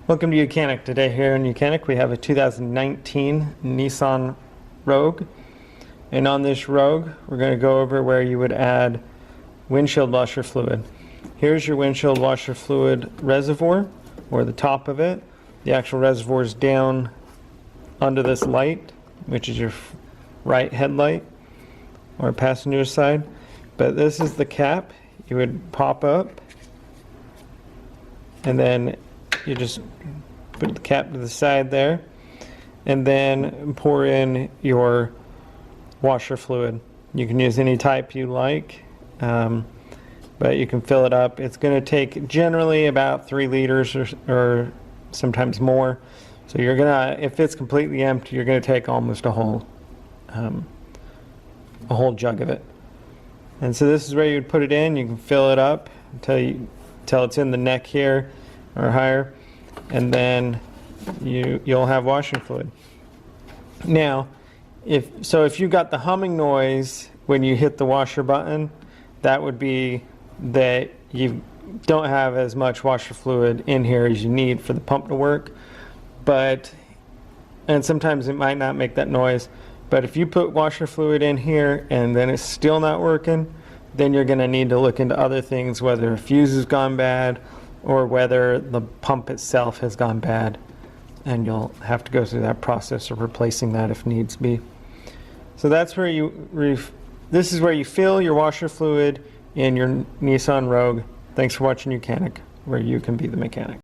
Welcome to YOUCANIC. Today here in YOUCANIC we have a 2019 Nissan Rouge. And on this Rouge we're going to go over where you would add windshield washer fluid. Here's your windshield washer fluid reservoir, or the top of it. The actual reservoir is down under this light, which is your right headlight or passenger side. But this is the cap. You would pop up and then you just put the cap to the side there and then pour in your washer fluid. You can use any type you like, but you can fill it up. It's going to take generally about 3 liters or sometimes more. So you're gonna, if it's completely empty, you're gonna take almost a whole jug of it. And so this is where you'd put it in. You can fill it up until it's in the neck here or higher, and then you'll have washing fluid. Now, if you got the humming noise when you hit the washer button, that would be that you don't have as much washer fluid in here as you need for the pump to work. And sometimes it might not make that noise. But if you put washer fluid in here and then it's still not working, then you're going to need to look into other things, whether a fuse has gone bad or whether the pump itself has gone bad. And you'll have to go through that process of replacing that if needs be. So that's where this is where you fill your washer fluid in your Nissan Rouge. Thanks for watching YOUCANIC, where you can be the mechanic.